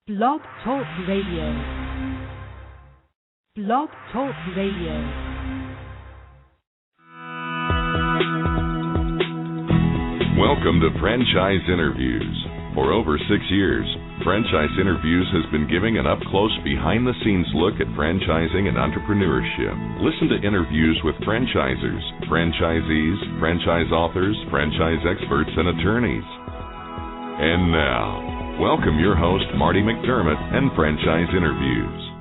Blog Talk Radio. Blog Talk Radio. Welcome to Franchise Interviews. For over 6 years, Franchise Interviews has been giving an up-close, behind-the-scenes look at franchising and entrepreneurship. Listen to interviews with franchisers, franchisees, franchise authors, franchise experts, and attorneys. And now, welcome your host, Marty McDermott, and Franchise Interviews.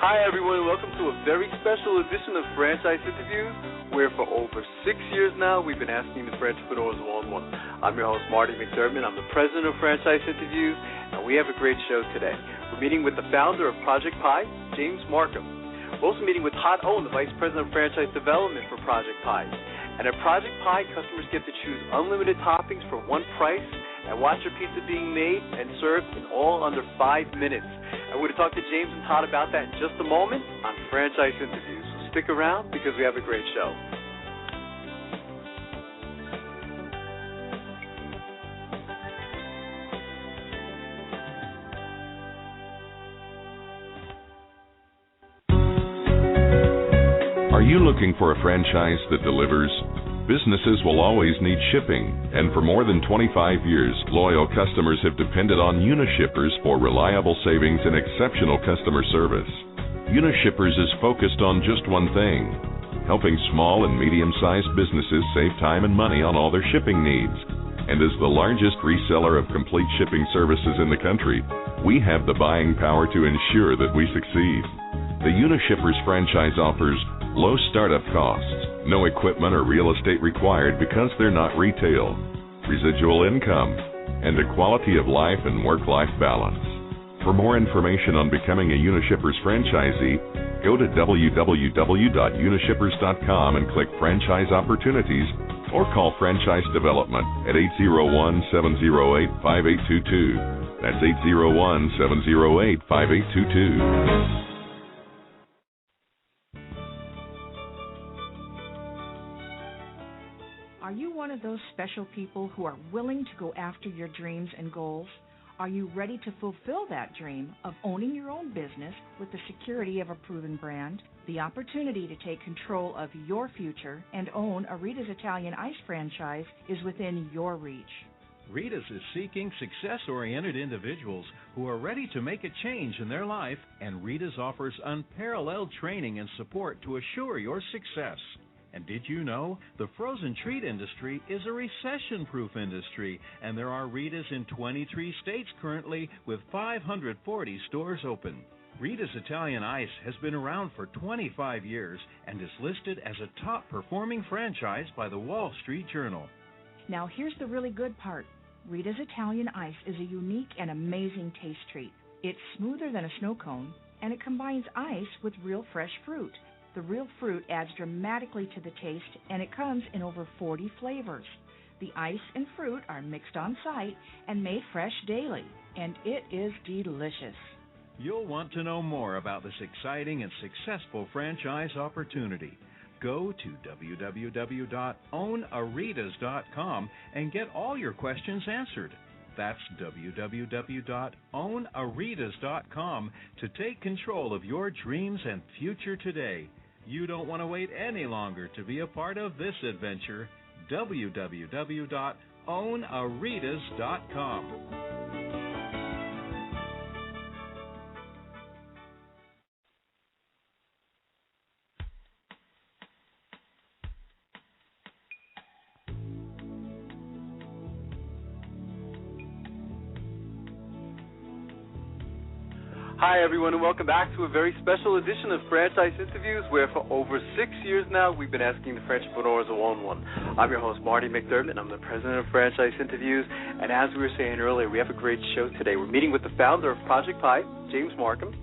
Hi everyone, welcome to a very special edition of Franchise Interviews, where for over 6 years now we've been asking the entrepreneurs one-on-one. I'm your host, Marty McDermott. I'm the president of Franchise Interviews, and we have a great show today. We're meeting with the founder of Project Pie, James Markham. We're also meeting with Todd Owen, the vice president of franchise development for Project Pie. And at Project Pie, customers get to choose unlimited toppings for one price and watch their pizza being made and served in all under 5 minutes. And we're going to talk to James and Todd about that in just a moment on Franchise Interviews. So stick around because we have a great show. Are you looking for a franchise that delivers? Businesses will always need shipping, and for more than 25 years, loyal customers have depended on Unishippers for reliable savings and exceptional customer service. Unishippers is focused on just one thing: helping small and medium-sized businesses save time and money on all their shipping needs. And as the largest reseller of complete shipping services in the country, we have the buying power to ensure that we succeed. The Unishippers franchise offers low startup costs, no equipment or real estate required because they're not retail, residual income, and a quality of life and work-life balance. For more information on becoming a Unishippers franchisee, go to www.unishippers.com and click Franchise Opportunities, or call Franchise Development at 801-708-5822. That's 801-708-5822. Are you one of those special people who are willing to go after your dreams and goals? Are you ready to fulfill that dream of owning your own business with the security of a proven brand? The opportunity to take control of your future and own a Rita's Italian Ice franchise is within your reach. Rita's is seeking success-oriented individuals who are ready to make a change in their life, and Rita's offers unparalleled training and support to assure your success. And did you know the frozen treat industry is a recession-proof industry, and there are Rita's in 23 states currently with 540 stores open. Rita's Italian Ice has been around for 25 years and is listed as a top-performing franchise by the Wall Street Journal. Now here's the really good part. Rita's Italian Ice is a unique and amazing taste treat. It's smoother than a snow cone, and it combines ice with real fresh fruit. The real fruit adds dramatically to the taste, and it comes in over 40 flavors. The ice and fruit are mixed on site and made fresh daily, and it is delicious. You'll want to know more about this exciting and successful franchise opportunity. Go to www.ownaritas.com and get all your questions answered. That's www.ownaritas.com to take control of your dreams and future today. You don't want to wait any longer to be a part of this adventure. www.ownaritas.com. Hi everyone, and welcome back to a very special edition of Franchise Interviews, where for over 6 years now we've been asking the entrepreneurs one-on-one. I'm your host, Marty McDermott. I'm the president of Franchise Interviews, and as we were saying earlier, we have a great show today. We're meeting with the founder of Project Pie, James Markham,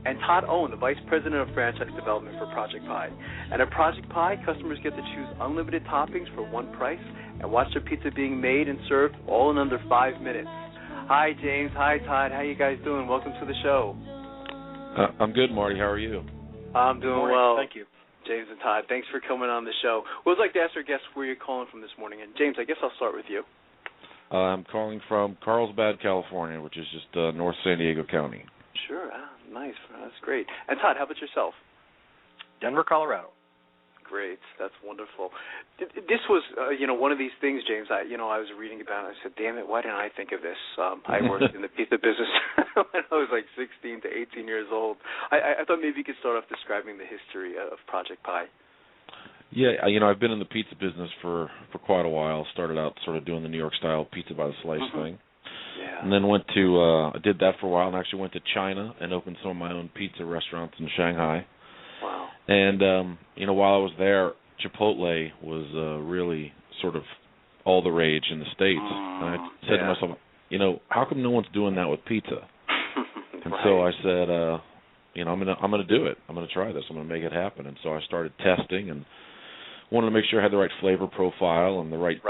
and Todd Owen, the vice president of franchise development for Project Pie. And at Project Pie, customers get to choose unlimited toppings for one price and watch their pizza being made and served all in under 5 minutes. Hi, James. Hi, Todd. How you guys doing? Welcome to the show. I'm good, Marty. How are you? I'm doing well. Thank you. James and Todd, thanks for coming on the show. Well, I'd like to ask our guests where you're calling from this morning. And, James, I guess I'll start with you. I'm calling from Carlsbad, California, which is just North San Diego County. Sure. Nice. That's great. And, Todd, how about yourself? Denver, Colorado. Great. That's wonderful. This was, one of these things, James, I was reading about it. I said, damn it, why didn't I think of this? I worked in the pizza business when I was like 16 to 18 years old. I thought maybe you could start off describing the history of Project Pie. Yeah, I've been in the pizza business for quite a while. Started out sort of doing the New York-style pizza by the slice thing. Yeah. And then I did that for a while and actually went to China and opened some of my own pizza restaurants in Shanghai. Wow. And, while I was there, Chipotle was really sort of all the rage in the States. And I said to myself, how come no one's doing that with pizza? And so I said, I'm gonna do it. I'm gonna try this. I'm gonna make it happen. And so I started testing and wanted to make sure I had the right flavor profile and the right,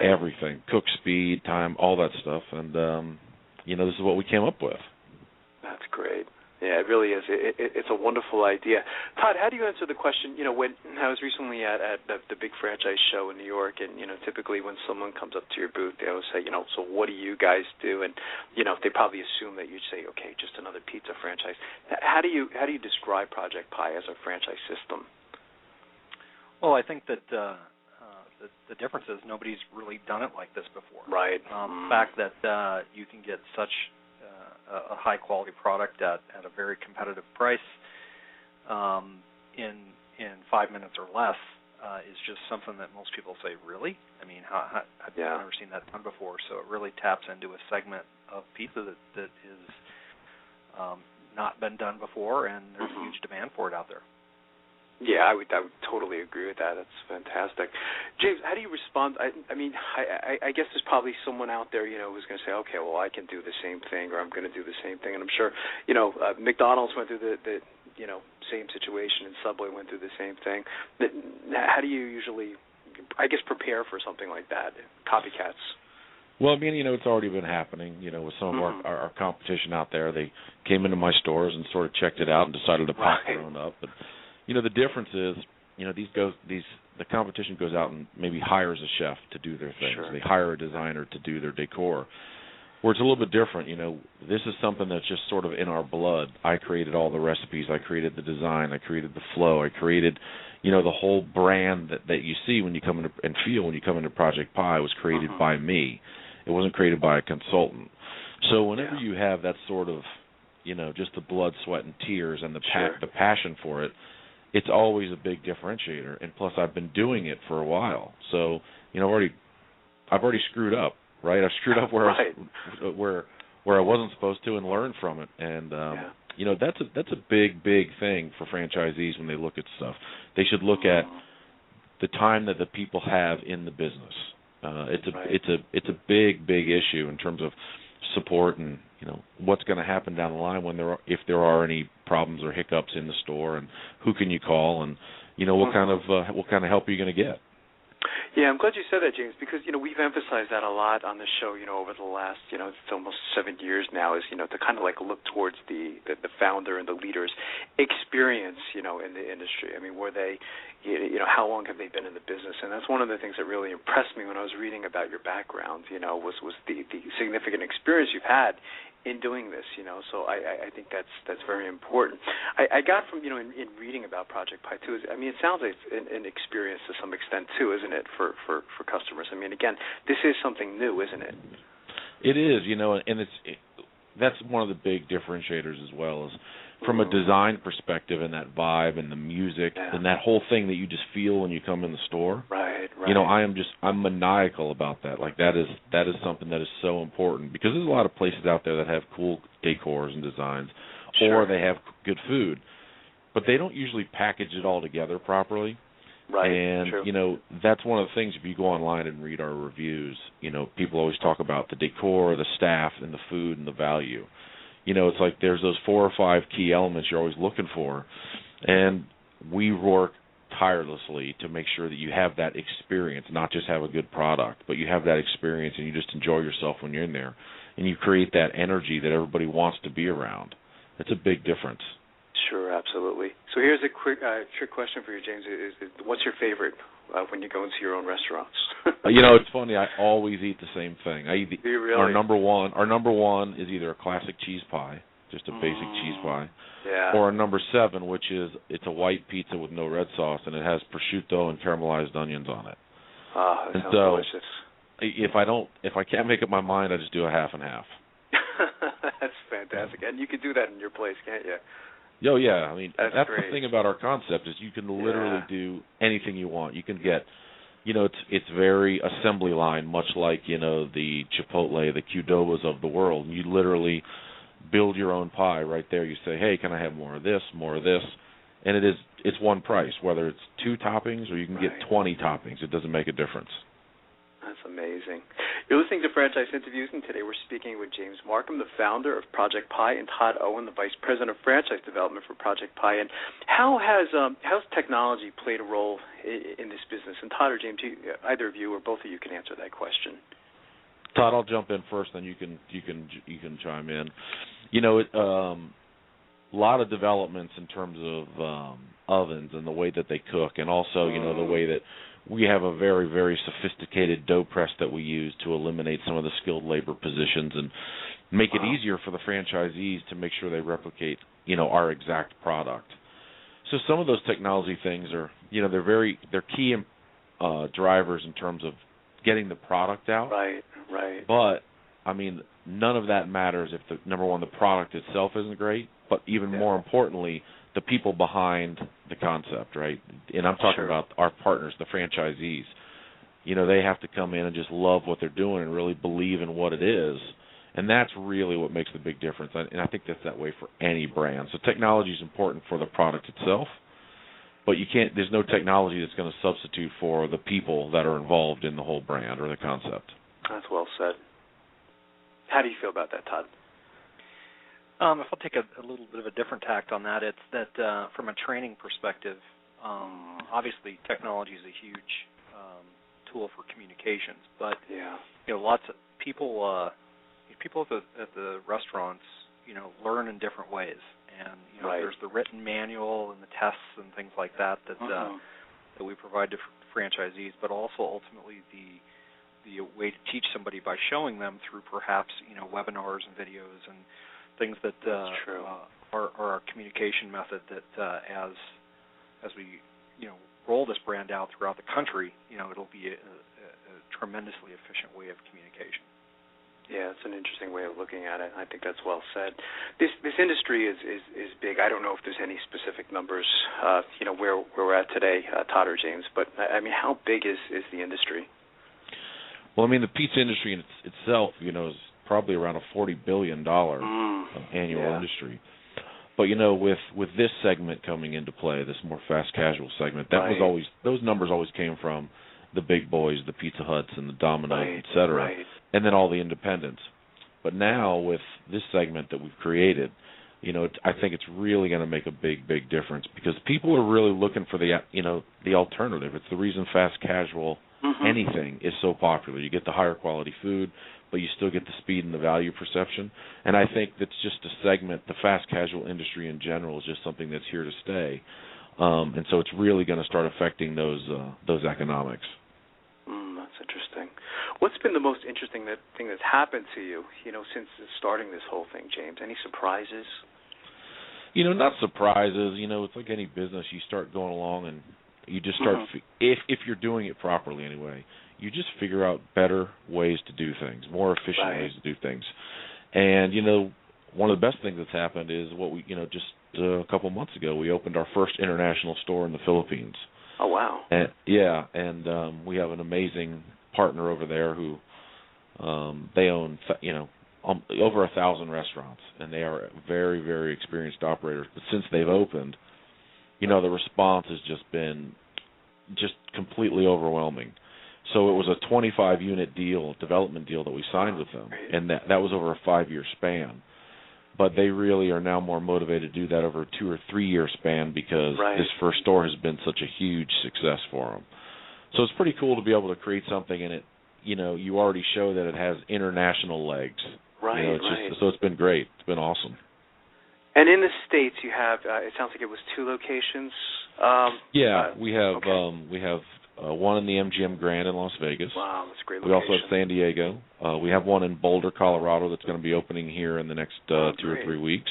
everything, cook speed, time, all that stuff. And this is what we came up with. That's great. Yeah, it really is. It's a wonderful idea. Todd, how do you answer the question, when I was recently at the big franchise show in New York, and, typically when someone comes up to your booth, they always say, so what do you guys do? And, they probably assume that you'd say, okay, just another pizza franchise. How do you describe Project Pie as a franchise system? Well, I think that the difference is nobody's really done it like this before. Right. The fact that you can get such a high-quality product at a very competitive price in 5 minutes or less is just something that most people say, really? I mean, I've never seen that done before. So it really taps into a segment of pizza that is not been done before, and there's a huge demand for it out there. Yeah, I would totally agree with that. That's fantastic. James, how do you respond? I guess there's probably someone out there, who's going to say, okay, well, I can do the same thing, or I'm going to do the same thing. And I'm sure, McDonald's went through the same situation, and Subway went through the same thing. How do you usually, prepare for something like that, copycats? Well, it's already been happening, with some of our competition out there. They came into my stores and sort of checked it out and decided to pop their own up. But the difference is, the competition goes out and maybe hires a chef to do their things. Sure. They hire a designer to do their decor. Where it's a little bit different, this is something that's just sort of in our blood. I created all the recipes. I created the design. I created the flow. I created, the whole brand that you see when you come into and feel when you come into Project Pie was created by me. It wasn't created by a consultant. So whenever you have that sort of, just the blood, sweat, and tears and the passion for it, it's always a big differentiator. And plus, I've been doing it for a while, so I've already screwed up, right? I've screwed up where I wasn't supposed to, and learned from it. And that's a big thing for franchisees when they look at stuff. They should look at the time that the people have in the business. It's a big issue in terms of support and what's going to happen down the line if there are any problems or hiccups in the store, and who can you call, and what kind of help are you going to get. Yeah, I'm glad you said that, James, because, we've emphasized that a lot on the show, over the last, it's almost 7 years now, is, to kind of look towards the founder and the leader's experience, in the industry. I mean, were they, how long have they been in the business? And that's one of the things that really impressed me when I was reading about your background, was the significant experience you've had in doing this, so I think that's very important. I got from, in reading about Project Pie, too, it sounds like an experience to some extent, too, isn't it, for customers? I mean, again, this is something new, isn't it? It is, and that's one of the big differentiators as well, is from a design perspective and that vibe and the music and that whole thing that you just feel when you come in the store. Right. I'm maniacal about that. Like that is something that is so important, because there's a lot of places out there that have cool decors and designs, or they have good food, but they don't usually package it all together properly. Right. And true. That's one of the things. If you go online and read our reviews, people always talk about the decor, the staff, and the food and the value. It's like there's those 4 or 5 key elements you're always looking for, and we work tirelessly to make sure that you have that experience, not just have a good product, but you have that experience and you just enjoy yourself when you're in there. and you create that energy that everybody wants to be around. It's a big difference. Sure, absolutely. So here's a quick trick question for you, James. What's your favorite when you go into your own restaurants? It's funny. I always eat the same thing. Do you really? Our number one is either a classic cheese pie, just a basic cheese pie, or a number 7, which is it's a white pizza with no red sauce, and it has prosciutto and caramelized onions on it. Ah, that sounds delicious. If I can't make up my mind, I just do a half and half. That's fantastic, and you can do that in your place, can't you? Oh yeah, I mean that's great. the thing about our concept is you can literally do anything you want. You can get, it's very assembly line, much like the Chipotle, the Qdobas of the world. You literally build your own pie right there. You say, hey, can I have more of this, and it's one price. Whether it's 2 toppings or you can get 20 toppings, it doesn't make a difference. That's amazing. You're listening to Franchise Interviews, and today we're speaking with James Markham, the founder of Project Pie, and Todd Owen, the Vice President of Franchise Development for Project Pie. And how's technology played a role in this business? And Todd or James, either of you or both of you can answer that question. Todd, I'll jump in first, then you can chime in. A lot of developments in terms of ovens and the way that they cook, and also the way that we have a very, very sophisticated dough press that we use to eliminate some of the skilled labor positions and make it easier for the franchisees to make sure they replicate, our exact product. So some of those technology things are, they're key drivers in terms of getting the product out. Right. But, I mean, none of that matters if the product itself isn't great, but even more importantly, the people behind the concept, right? And I'm talking about our partners, the franchisees. They have to come in and just love what they're doing and really believe in what it is. And that's really what makes the big difference. And I think that's that way for any brand. So technology is important for the product itself, but there's no technology that's going to substitute for the people that are involved in the whole brand or the concept. That's well said. How do you feel about that, Todd? If I'll take a little bit of a different tact on that, it's that from a training perspective, obviously technology is a huge tool for communications, but lots of people at the restaurants, learn in different ways, and there's the written manual and the tests and things like that that we provide to franchisees, but also ultimately the way to teach somebody by showing them through perhaps webinars and videos and things that are our communication method that as we roll this brand out throughout the country, it'll be a tremendously efficient way of communication. Yeah, it's an interesting way of looking at it. I think that's well said. This industry is big. I don't know if there's any specific numbers, where we're at today, Todd or James, but I mean, how big is the industry? Well, I mean, the pizza industry in itself, is probably around a $40 billion annual industry. But with this segment coming into play, this more fast casual segment, those numbers always came from the big boys, the Pizza Huts and the Domino's, et cetera, and then all the independents. But now with this segment that we've created, I think it's really going to make a big, big difference because people are really looking for the alternative. It's the reason fast casual anything is so popular. You get the higher quality food, but you still get the speed and the value perception. And I think that's just a segment, the fast casual industry in general is just something that's here to stay. And so it's really going to start affecting those economics. That's interesting. What's been the most interesting thing that's happened to you, since starting this whole thing, James? Any surprises? Not surprises. It's like any business. You start going along and you just start, if you're doing it properly anyway, you just figure out better ways to do things, more efficient ways to do things. And, one of the best things that's happened is what we, just a couple months ago, we opened our first international store in the Philippines. Oh, wow. And, we have an amazing partner over there who they own, over 1,000 restaurants, and they are very, very experienced operators. But since they've opened, the response has just been completely overwhelming. So it was a 25-unit development deal that we signed with them, and that was over a 5-year span. But they really are now more motivated to do that over a 2 or 3 year span because this first store has been such a huge success for them. So it's pretty cool to be able to create something and it, you already show that it has international legs. Right, so it's been great. It's been awesome. And in the States, you have, it sounds like it was 2 locations. We have one in the MGM Grand in Las Vegas. Wow, that's a great location. We also have San Diego. We have one in Boulder, Colorado that's going to be opening here in the next 2 or 3 weeks.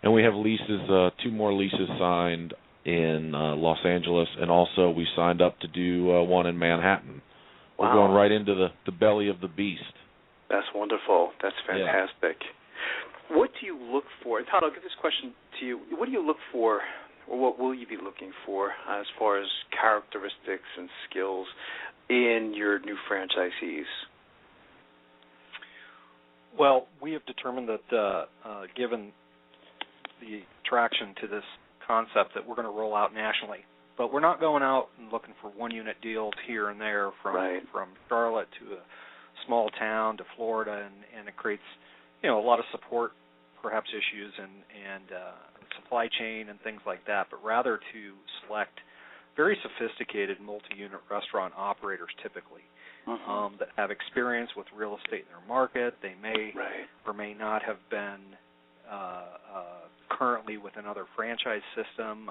And we have leases, 2 more leases signed in Los Angeles, and also we signed up to do one in Manhattan. Wow. We're going right into the belly of the beast. That's wonderful. That's fantastic. Yeah. What do you look for? Todd, I'll give this question to you. What do you look for, or what will you be looking for as far as characteristics and skills in your new franchisees? Well, we have determined that given the attraction to this concept, that we're going to roll out nationally. But we're not going out and looking for one-unit deals here and there from Charlotte to a small town to Florida, and it creates a lot of support, perhaps issues and supply chain and things like that, but rather to select very sophisticated multi-unit restaurant operators typically that have experience with real estate in their market. They may or may not have been currently with another franchise system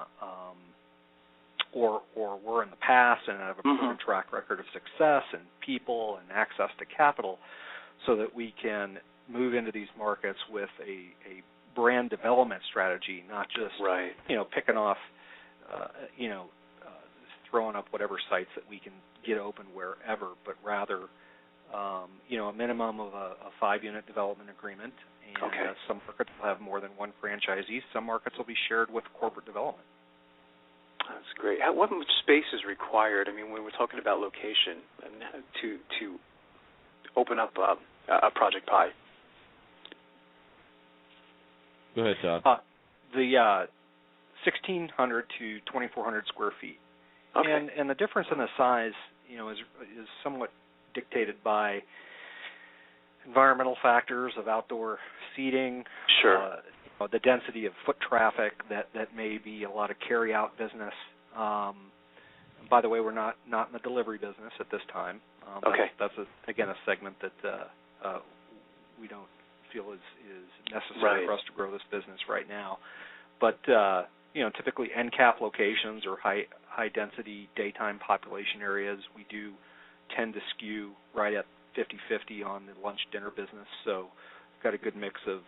or were in the past and have a proven track record of success and people and access to capital, so that we can move into these markets with a brand development strategy, not just picking off, throwing up whatever sites that we can get open wherever, but rather, a minimum of a 5-unit development agreement. And some markets will have more than one franchisee. Some markets will be shared with corporate development. That's great. What much space is required? I mean, when we're talking about location and to open up a Project Pie. Go ahead, Todd. The 1,600 to 2,400 square feet. Okay. And the difference in the size, is somewhat dictated by environmental factors of outdoor seating. Sure. The density of foot traffic that may be a lot of carry-out business. By the way, we're not in the delivery business at this time. That's again a segment that we don't feel is necessary for us to grow this business right now. But typically end cap locations or high density daytime population areas, we do tend to skew right at 50-50 on the lunch dinner business. So we've got a good mix of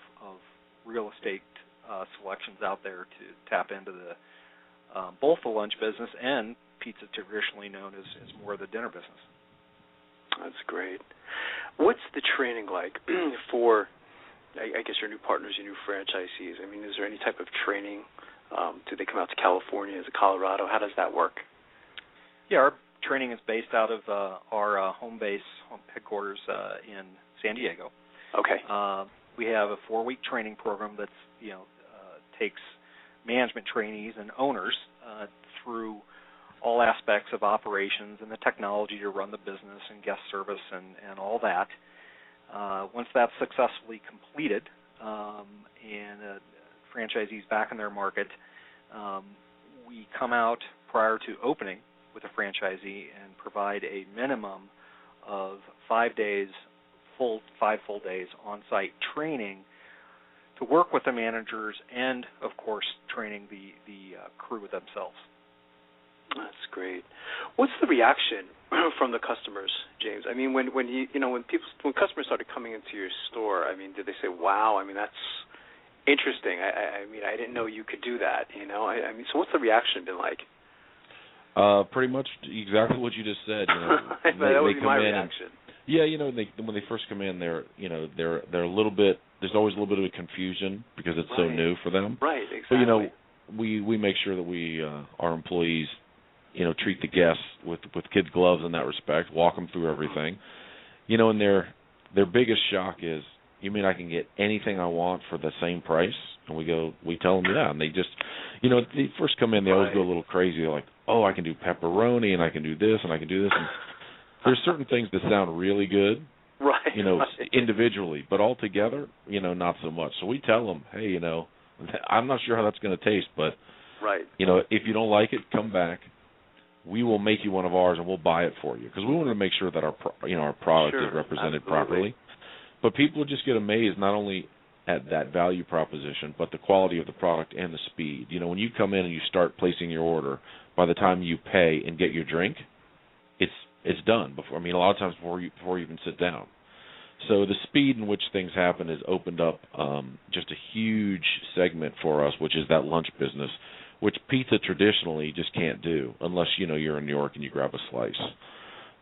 real estate selections out there to tap into the both the lunch business and pizza, traditionally known as more of the dinner business. That's great. What's the training like for, I guess, your new partners, your new franchisees? I mean, is there any type of training? Do they come out to California? Is it Colorado? How does that work? Yeah, our training is based out of our home headquarters in San Diego. Okay. We have a 4-week training program that's takes management trainees and owners through all aspects of operations and the technology to run the business and guest service and all that. Once that's successfully completed and franchisees back in their market, we come out prior to opening with a franchisee and provide a minimum of 5 full days on-site training to work with the managers and, of course, training the crew themselves. That's great. What's the reaction from the customers, James? I mean, when customers started coming into your store, I mean, did they say, "Wow"? I mean, that's interesting. I mean, I didn't know you could do that. I mean, so what's the reaction been like? Pretty much exactly what you just said. That would be my reaction. When they first come in, they're a little bit. There's always a little bit of a confusion because it's so new for them. Right, exactly. But we make sure that we our employees treat the guests with kid gloves in that respect, walk them through everything. And their biggest shock is, you mean I can get anything I want for the same price? And we tell them, yeah. And they just, they first come in, they always go a little crazy. They're like, oh, I can do pepperoni and I can do this and I can do this. And there's certain things that sound really good, individually, but all together, not so much. So we tell them, hey, I'm not sure how that's going to taste, but if you don't like it, come back. We will make you one of ours and we'll buy it for you, because we want to make sure that our product is represented properly. But people just get amazed not only at that value proposition, but the quality of the product and the speed. You know, when you come in and you start placing your order, by the time you pay and get your drink, it's done before. I mean, a lot of times before you even sit down. So the speed in which things happen has opened up just a huge segment for us, which is that lunch business, which pizza traditionally just can't do unless, you know, you're in New York and you grab a slice.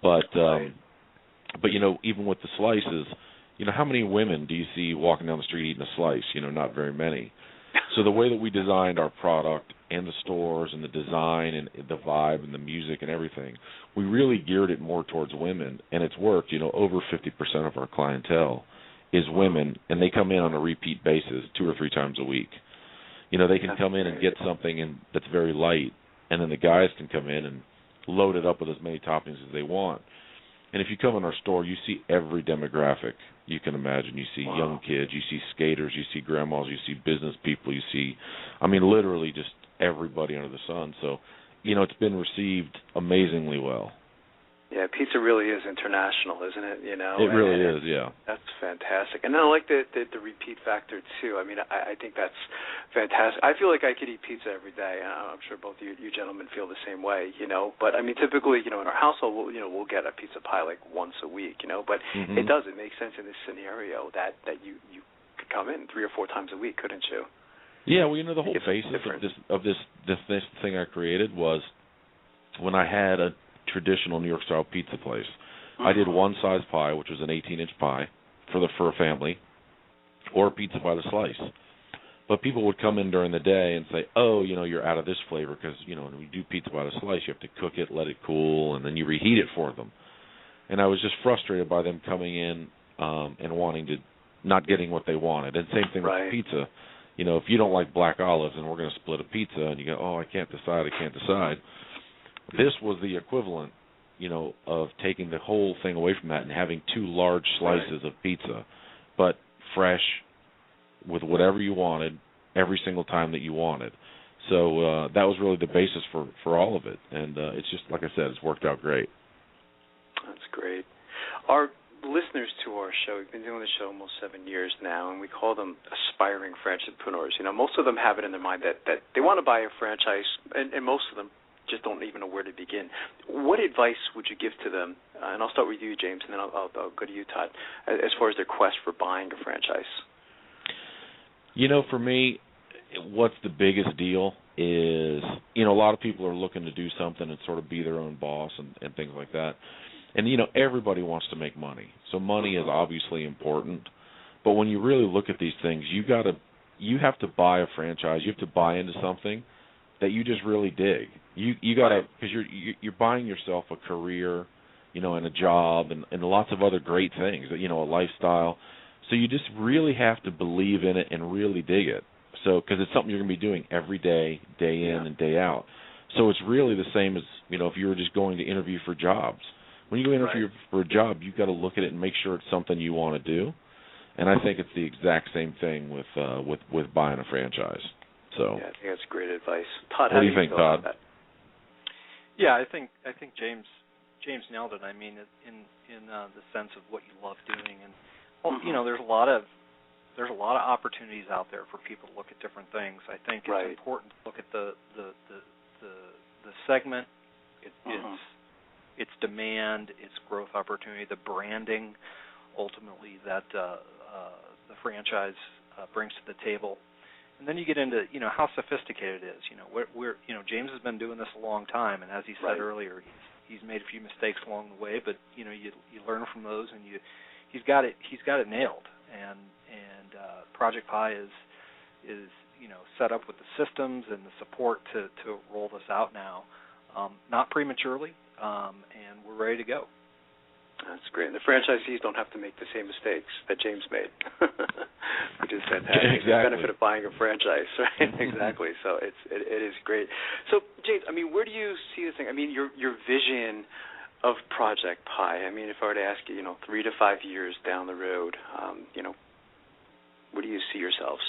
But you know, even with the slices, you know, how many women do you see walking down the street eating a slice? You know, not very many. So the way that we designed our product and the stores and the design and the vibe and the music and everything, we really geared it more towards women, and it's worked. You know, over 50% of our clientele is women, and they come in on a repeat basis 2 or 3 times a week. You know, they can come in and get something that's very light, and then the guys can come in and load it up with as many toppings as they want. And if you come in our store, you see every demographic you can imagine. You see young kids, you see skaters, you see grandmas, you see business people, you see, I mean, literally just everybody under the sun. So, you know, it's been received amazingly well. Yeah, pizza really is international, isn't it? You know, it really is. Yeah, that's fantastic. And I like the repeat factor too. I mean, I think that's fantastic. I feel like I could eat pizza every day. I'm sure both you gentlemen feel the same way. You know, but I mean, typically, you know, in our household, we'll get a pizza pie like once a week. You know, but it doesn't make sense in this scenario that you could come in 3 or 4 times a week, couldn't you? Yeah, well, you know, the whole basis of this thing I created was when I had a traditional New York style pizza place. I did one size pie, which was an 18-inch pie for a family, or pizza by the slice. But people would come in during the day and say, "Oh, you know, you're out of this flavor because, you know, when we do pizza by the slice, you have to cook it, let it cool, and then you reheat it for them." And I was just frustrated by them coming in and wanting to not getting what they wanted. And same thing with pizza. You know, if you don't like black olives and we're going to split a pizza, and you go, "Oh, I can't decide." This was the equivalent, you know, of taking the whole thing away from that and having 2 large slices of pizza, but fresh, with whatever you wanted, every single time that you wanted. So that was really the basis for all of it, and it's just, like I said, it's worked out great. That's great. Our listeners to our show, we've been doing the show almost 7 years now, and we call them aspiring franchisepreneurs. You know, most of them have it in their mind that they want to buy a franchise, and most of them just don't even know where to begin. What advice would you give to them? And I'll start with you, James, and then I'll go to you, Todd, as far as their quest for buying a franchise. You know, for me, what's the biggest deal is, you know, a lot of people are looking to do something and sort of be their own boss and things like that. And, you know, everybody wants to make money. So money is obviously important. But when you really look at these things, you have to buy a franchise. You have to buy into something that you just really dig. You got to, because you're buying yourself a career, you know, and a job and lots of other great things, you know, a lifestyle. So you just really have to believe in it and really dig it. So, because it's something you're going to be doing every day, day in and day out. So it's really the same as, you know, if you were just going to interview for jobs. When you go interview for a job, you've got to look at it and make sure it's something you want to do. And I think it's the exact same thing with buying a franchise. So yeah, I think that's great advice. Todd, what do you think, Todd? Yeah, I think James nailed it. I mean, in the sense of what you love doing, and you know, there's a lot of opportunities out there for people to look at different things. I think it's important to look at the segment, its demand, its growth opportunity, the branding, ultimately that the franchise brings to the table. And then you get into, you know, how sophisticated it is. You know, we're you know, James has been doing this a long time, and as he said earlier, he's made a few mistakes along the way, but you know, you learn from those, and he's got it nailed. And Project Pie is you know, set up with the systems and the support to roll this out now, not prematurely, and we're ready to go. That's great. And the franchisees don't have to make the same mistakes that James made, which is fantastic. Exactly. The benefit of buying a franchise, right? Exactly. So it is great. So, James, I mean, where do you see this thing? I mean, your vision of Project Pie. I mean, if I were to ask you, you know, 3 to 5 years down the road, you know, where do you see yourselves?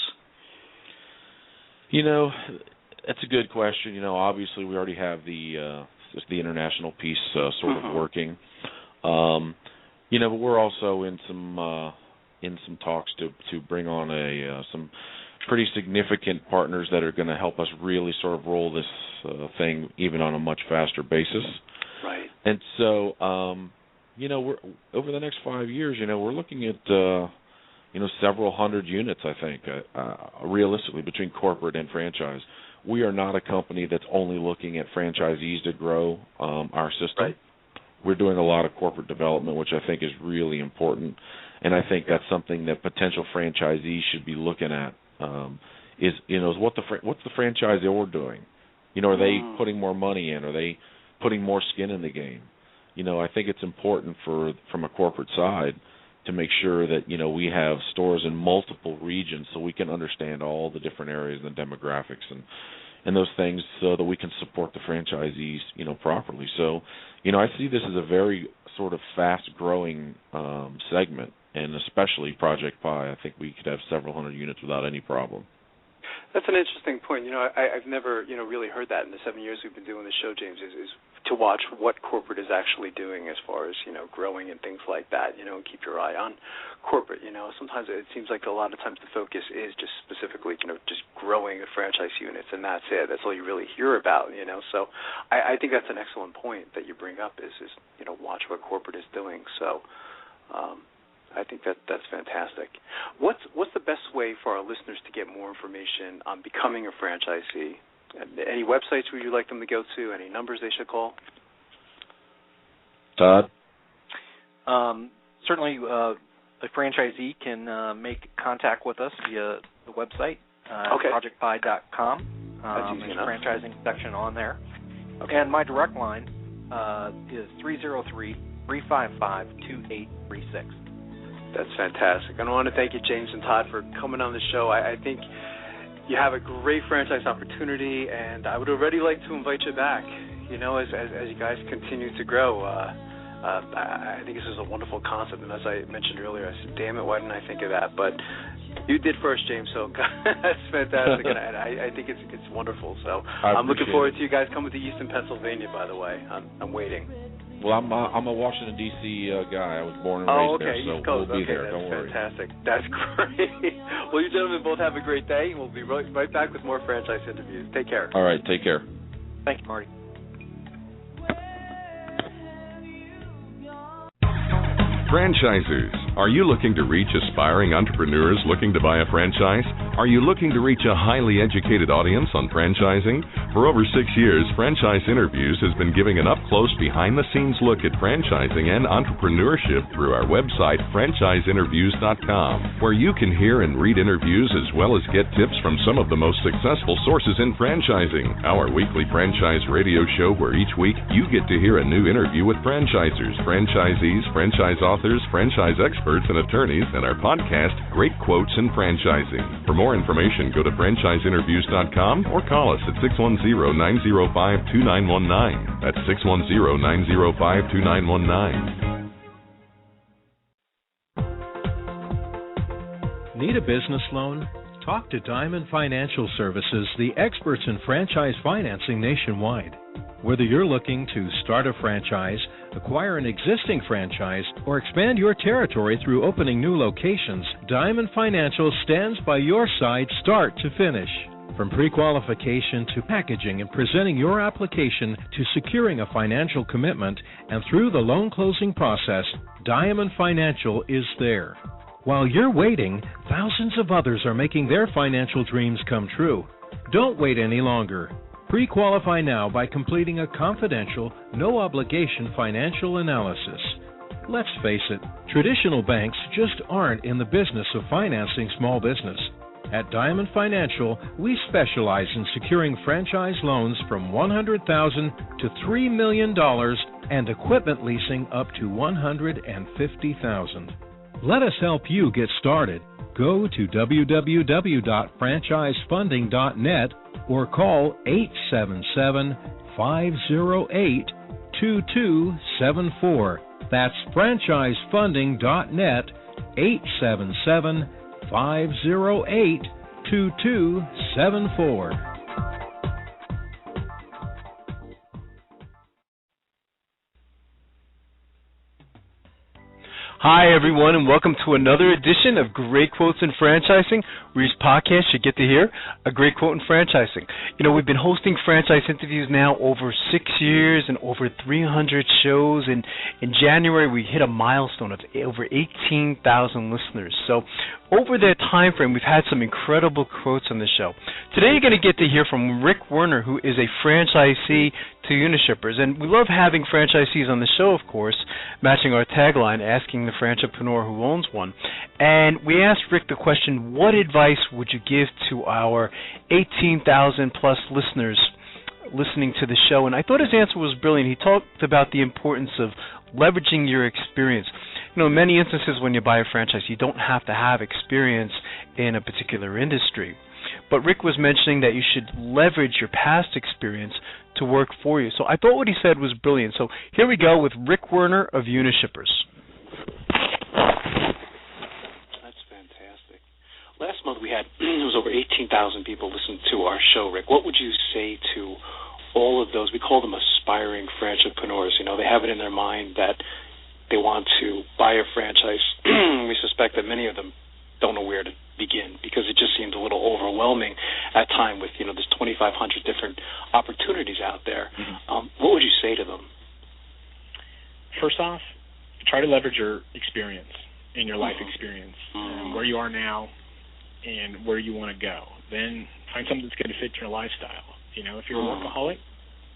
You know, that's a good question. You know, obviously we already have the international piece sort of working. You know, but we're also in some in some talks to bring on some pretty significant partners that are going to help us really sort of roll this thing even on a much faster basis. Right. And so, we're over the next 5 years, we're looking at several hundred units, I think, realistically, between corporate and franchise. We are not a company that's only looking at franchisees to grow our system. Right. We're doing a lot of corporate development, which I think is really important, and I think that's something that potential franchisees should be looking at. Is what's the franchisor doing? Are they putting more money in? Are they putting more skin in the game? I think it's important from a corporate side to make sure that we have stores in multiple regions so we can understand all the different areas and the demographics and those things so that we can support the franchisees properly. So I see this as a very sort of fast-growing segment, and especially Project Pi. I think we could have several hundred units without any problem. That's an interesting point. I've never really heard that in the 7 years we've been doing the show, James, is to watch what corporate is actually doing as far as growing and things like that. And keep your eye on corporate. Sometimes it seems like a lot of times the focus is just specifically just growing the franchise units, and that's it. That's all you really hear about. So I think that's an excellent point that you bring up is watch what corporate is doing. So. I think that's fantastic. What's the best way for our listeners to get more information on becoming a franchisee? Any websites would you like them to go to? Any numbers they should call? Todd? Certainly, a franchisee can make contact with us via the website, projectpi.com. There's a franchising section on there. Okay. And my direct line is 303-355-2836. That's fantastic. And I want to thank you, James and Todd, for coming on the show. I think you have a great franchise opportunity, and I would already like to invite you back, as you guys continue to grow. I think this is a wonderful concept, and as I mentioned earlier, I said, damn it, why didn't I think of that? But you did first, James, so that's fantastic, and I think it's wonderful. So I'm looking forward to you guys coming to Easton, Pennsylvania, by the way. I'm waiting. Well, I'm a Washington, D.C. guy. I was born and raised there, so we'll be there. Don't worry. Fantastic. That's great. Well, you gentlemen both have a great day. We'll be right back with more franchise interviews. Take care. All right, take care. Thank you, Marty. Franchisers, are you looking to reach aspiring entrepreneurs looking to buy a franchise? Are you looking to reach a highly educated audience on franchising? For over 6 years, Franchise Interviews has been giving an up-close, behind-the-scenes look at franchising and entrepreneurship through our website, franchiseinterviews.com, where you can hear and read interviews as well as get tips from some of the most successful sources in franchising. Our weekly franchise radio show where each week you get to hear a new interview with franchisers, franchisees, franchise authors, franchise experts, and attorneys, and our podcast, Great Quotes in Franchising. For more information, go to franchiseinterviews.com or call us at 610-905-2919. That's 610-905-2919. Need a business loan? Talk to Diamond Financial Services, the experts in franchise financing nationwide. Whether you're looking to start a franchise, acquire an existing franchise, or expand your territory through opening new locations, Diamond Financial stands by your side start to finish. From pre-qualification to packaging and presenting your application to securing a financial commitment and through the loan closing process, Diamond Financial is there. While you're waiting, thousands of others are making their financial dreams come true. Don't wait any longer. Pre-qualify now by completing a confidential, no-obligation financial analysis. Let's face it, traditional banks just aren't in the business of financing small business. At Diamond Financial, we specialize in securing franchise loans from $100,000 to $3 million and equipment leasing up to $150,000. Let us help you get started. Go to www.franchisefunding.net or call 877-508-2274. That's franchisefunding.net, 877-508-2274. Hi, everyone, and welcome to another edition of Great Quotes in Franchising, where each podcast you get to hear a great quote in franchising. You know, we've been hosting franchise interviews now over 6 years and over 300 shows, and in January we hit a milestone of over 18,000 listeners. So over that time frame, we've had some incredible quotes on the show. Today you're going to get to hear from Rick Werner, who is a franchisee to Unishippers, and we love having franchisees on the show, of course, matching our tagline, asking the franchipreneur who owns one. And we asked Rick the question, what advice would you give to our 18,000 plus listeners listening to the show? And I thought his answer was brilliant. He talked about the importance of leveraging your experience. You know, in many instances when you buy a franchise, you don't have to have experience in a particular industry. But Rick was mentioning that you should leverage your past experience to work for you. So I thought what he said was brilliant. So here we go with Rick Werner of Unishippers. That's fantastic. Last month we had, it was over 18,000 people listen to our show, Rick. What would you say to all of those, we call them aspiring franchipreneurs, you know, they have it in their mind that they want to buy a franchise. We suspect that many of them don't know where to begin because it just seems a little overwhelming at time with, you know, there's 2,500 different opportunities out there. What would you say to them? First off, try to leverage your experience and your life experience, where you are now and where you want to go. Then find something that's going to fit your lifestyle. You know, if you're a workaholic,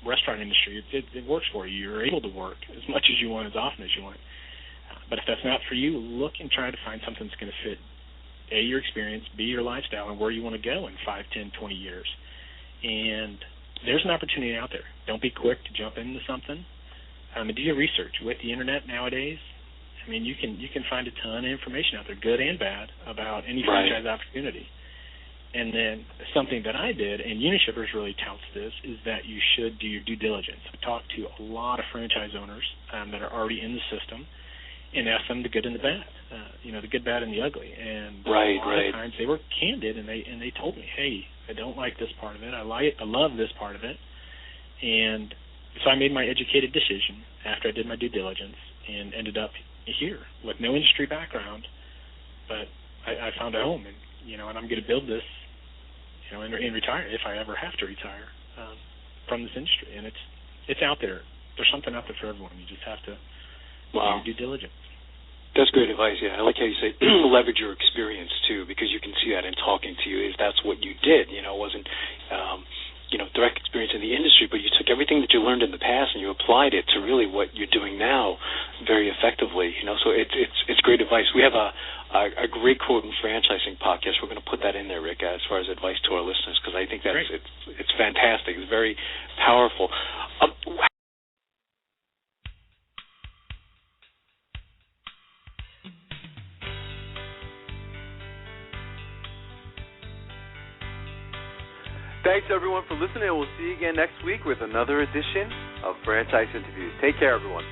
restaurant industry, it works for you. You're able to work as much as you want, as often as you want. But if that's not for you, look and try to find something that's going to fit, A, your experience, B, your lifestyle, and where you want to go in 5, 10, 20 years. And there's an opportunity out there. Don't be quick to jump into something. And do your research. With the internet nowadays, I mean, you can find a ton of information out there, good and bad, about any franchise opportunity. And then something that I did, and Unishippers really touts this, is that you should do your due diligence. I talked to a lot of franchise owners that are already in the system and asked them the good and the bad, you know, the good, bad, and the ugly. And a lot of times they were candid, and they told me, hey, I don't like this part of it. I love this part of it. And so I made my educated decision after I did my due diligence and ended up here with no industry background, but I found a home, and you know, and I'm going to build this, you know, and retire if I ever have to retire from this industry. And it's out there. There's something out there for everyone. You just have to do your due diligence. That's great advice. Yeah, I like how you say leverage your experience too, because you can see that in talking to you. Is that's what you did. You know, it wasn't you know, direct experience in the industry, but you took everything that you learned in the past and you applied it to really what you're doing now very effectively. You know, so it's great advice. We have a great quote in franchising podcast. We're going to put that in there, Rick, as far as advice to our listeners, because I think that's it's fantastic. It's very powerful. Thanks, everyone, for listening. We'll see you again next week with another edition of Franchise Interviews. Take care, everyone.